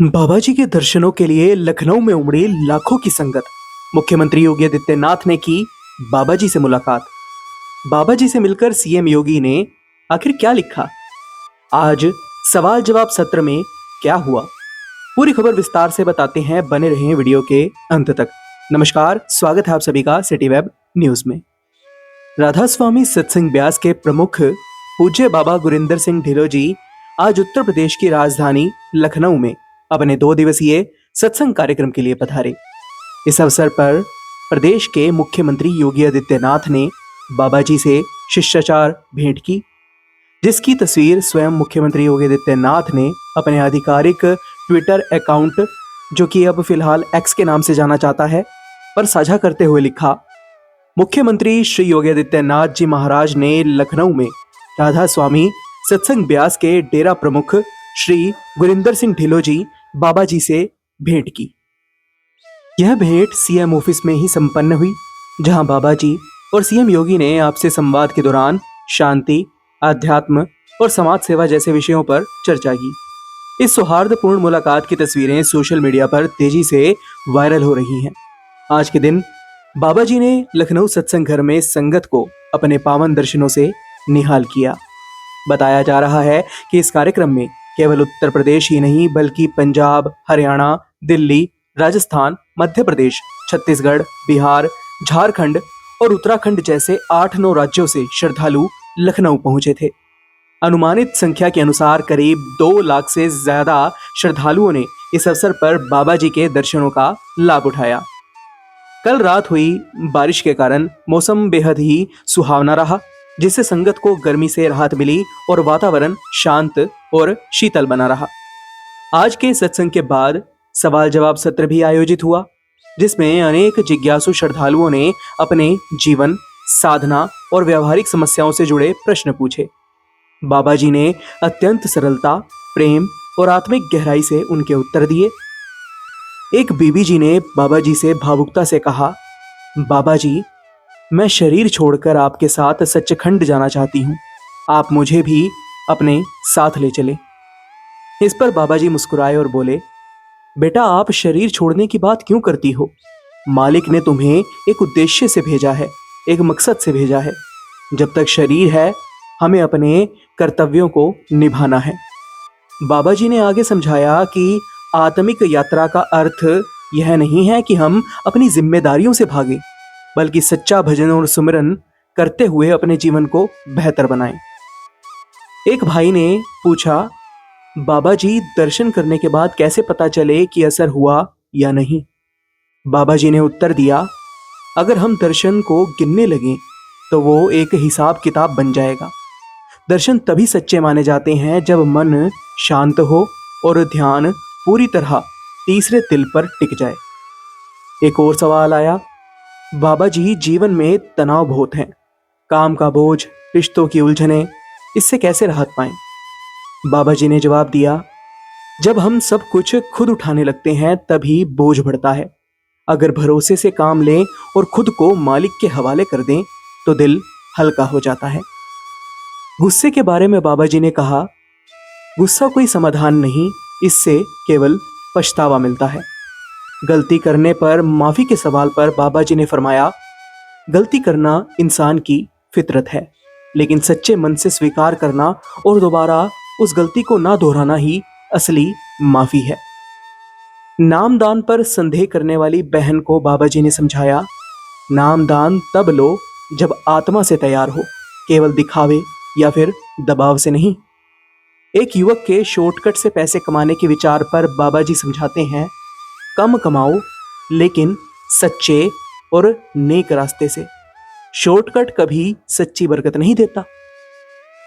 बाबा जी के दर्शनों के लिए लखनऊ में उमड़ी लाखों की संगत। मुख्यमंत्री योगी आदित्यनाथ ने की बाबा जी से मुलाकात। बाबा जी से मिलकर सीएम योगी ने आखिर क्या लिखा? आज सवाल जवाब सत्र में क्या हुआ? पूरी खबर विस्तार से बताते हैं, बने रहें वीडियो के अंत तक। नमस्कार, स्वागत है आप सभी का सिटी वेब न्यूज में। राधा स्वामी सत्संग ब्यास के प्रमुख पूज्य बाबा गुरिंदर सिंह ढिल्लों जी आज उत्तर प्रदेश की राजधानी लखनऊ में अपने 2 दिवसीय सत्संग कार्यक्रम के लिए पधारे। इस अवसर पर प्रदेश के मुख्यमंत्री योगी आदित्यनाथ ने बाबा जी से शिष्टाचार भेंट की, जिसकी तस्वीर स्वयं मुख्यमंत्री योगी आदित्यनाथ ने अपने आधिकारिक ट्विटर अकाउंट, जो कि अब फिलहाल एक्स के नाम से जाना जाता है, पर साझा करते हुए लिखा। मुख्यमंत्री श्री योगी आदित्यनाथ जी महाराज ने लखनऊ में राधा स्वामी सत्संग ब्यास के डेरा प्रमुख श्री गुरिंदर सिंह ढिल्लों जी बाबा जी से भेंट की। यह भेंट सीएम ऑफिस में ही संपन्न हुई, जहां बाबा जी और सीएम योगी ने आपसे संवाद के दौरान शांति, आध्यात्म और समाज सेवा जैसे विषयों पर चर्चा की। इस सौहार्दपूर्ण मुलाकात की तस्वीरें सोशल मीडिया पर तेजी से वायरल हो रही हैं। आज के दिन बाबा जी ने लखनऊ सत्संग घर में संगत को अपने पावन दर्शनों से निहाल किया। बताया जा रहा है कि इस कार्यक्रम में केवल उत्तर प्रदेश ही नहीं, बल्कि पंजाब, हरियाणा, दिल्ली, राजस्थान, मध्य प्रदेश, छत्तीसगढ़, बिहार, झारखंड और उत्तराखंड जैसे 8-9 राज्यों से श्रद्धालु लखनऊ पहुंचे थे। अनुमानित संख्या के अनुसार करीब 2 लाख से ज्यादा श्रद्धालुओं ने इस अवसर पर बाबा जी के दर्शनों का लाभ उठाया। कल रात हुई बारिश के कारण मौसम बेहद ही सुहावना रहा, जिससे संगत को गर्मी से राहत मिली और वातावरण शांत और शीतल बना रहा। आज के सत्संग के बाद सवाल जवाब सत्र भी आयोजित हुआ, जिसमें अनेक जिज्ञासु श्रद्धालुओं ने अपने जीवन, साधना और व्यवहारिक समस्याओं से जुड़े प्रश्न पूछे। बाबा जी ने अत्यंत सरलता, प्रेम और आत्मिक गहराई से उनके उत्तर दिए। एक बीबी जी ने बाबा जी से भावुकता से कहा, बाबा जी, मैं शरीर छोड़कर आपके साथ सच्चखंड जाना चाहती हूँ। आप मुझे भी अपने साथ ले चले। इस पर बाबा जी मुस्कुराए और बोले, बेटा, आप शरीर छोड़ने की बात क्यों करती हो? मालिक ने तुम्हें एक उद्देश्य से भेजा है, एक मकसद से भेजा है। जब तक शरीर है, हमें अपने कर्तव्यों को निभाना है। बाबा जी ने आगे समझाया कि आत्मिक यात्रा का अर्थ यह नहीं है कि हम अपनी जिम्मेदारियों से भागें, बल्कि सच्चा भजन और सुमिरन करते हुए अपने जीवन को बेहतर बनाएं। एक भाई ने पूछा, बाबा जी, दर्शन करने के बाद कैसे पता चले कि असर हुआ या नहीं? बाबा जी ने उत्तर दिया, अगर हम दर्शन को गिनने लगें तो वो एक हिसाब किताब बन जाएगा। दर्शन तभी सच्चे माने जाते हैं जब मन शांत हो और ध्यान पूरी तरह तीसरे तिल पर टिक जाए। एक और सवाल आया, बाबा जी, जीवन में तनाव बहुत है, काम का बोझ, रिश्तों की उलझनें, इससे कैसे राहत पाएं? बाबा जी ने जवाब दिया, जब हम सब कुछ खुद उठाने लगते हैं तभी बोझ बढ़ता है। अगर भरोसे से काम लें और खुद को मालिक के हवाले कर दें तो दिल हल्का हो जाता है। गुस्से के बारे में बाबा जी ने कहा, गुस्सा कोई समाधान नहीं, इससे केवल पछतावा मिलता है। गलती करने पर माफी के सवाल पर बाबा जी ने फरमाया, गलती करना इंसान की फितरत है, लेकिन सच्चे मन से स्वीकार करना और दोबारा उस गलती को ना दोहराना ही असली माफी है। नामदान पर संदेह करने वाली बहन को बाबा जी ने समझाया, नामदान तब लो जब आत्मा से तैयार हो, केवल दिखावे या फिर दबाव से नहीं। एक युवक के शॉर्टकट से पैसे कमाने के विचार पर बाबा जी समझाते हैं, कम कमाओ लेकिन सच्चे और नेक रास्ते से। शॉर्टकट कभी सच्ची बरकत नहीं देता।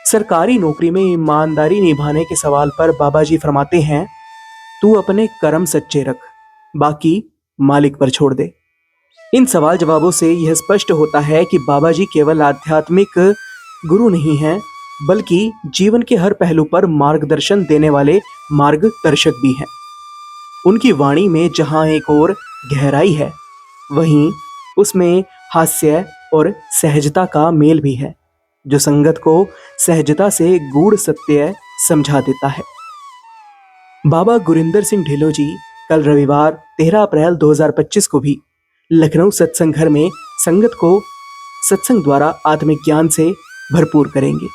सरकारी नौकरी में ईमानदारी निभाने के सवाल पर बाबा जी फरमाते हैं, तू अपने कर्म सच्चे रख, बाकी मालिक पर छोड़ दे। इन सवाल जवाबों से यह स्पष्ट होता है कि बाबा जी केवल आध्यात्मिक गुरु नहीं हैं, बल्कि जीवन के हर पहलू पर मार्गदर्शन देने वाले मार्गदर्शक भी हैं। उनकी वाणी में जहां एक और गहराई है, वहीं उसमें हास्य और सहजता का मेल भी है, जो संगत को सहजता से गूढ़ सत्य समझा देता है। बाबा गुरिंदर सिंह ढिल्लों जी कल रविवार 13 अप्रैल 2025 को भी लखनऊ सत्संग घर में संगत को सत्संग द्वारा आत्मिक ज्ञान से भरपूर करेंगे।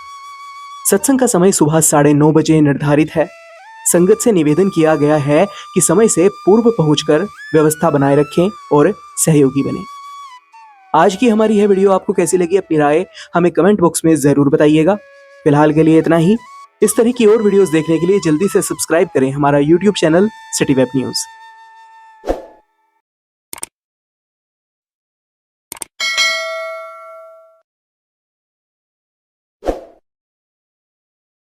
सत्संग का समय सुबह 9:30 बजे निर्धारित है। संगत से निवेदन किया गया है कि समय से पूर्व पहुंचकर व्यवस्था बनाए रखें और सहयोगी बने। आज की हमारी यह वीडियो आपको कैसी लगी, अपनी राय हमें कमेंट बॉक्स में जरूर बताइएगा। फिलहाल के लिए इतना ही। इस तरह की और वीडियोस देखने के लिए जल्दी से सब्सक्राइब करें हमारा YouTube channel city web news.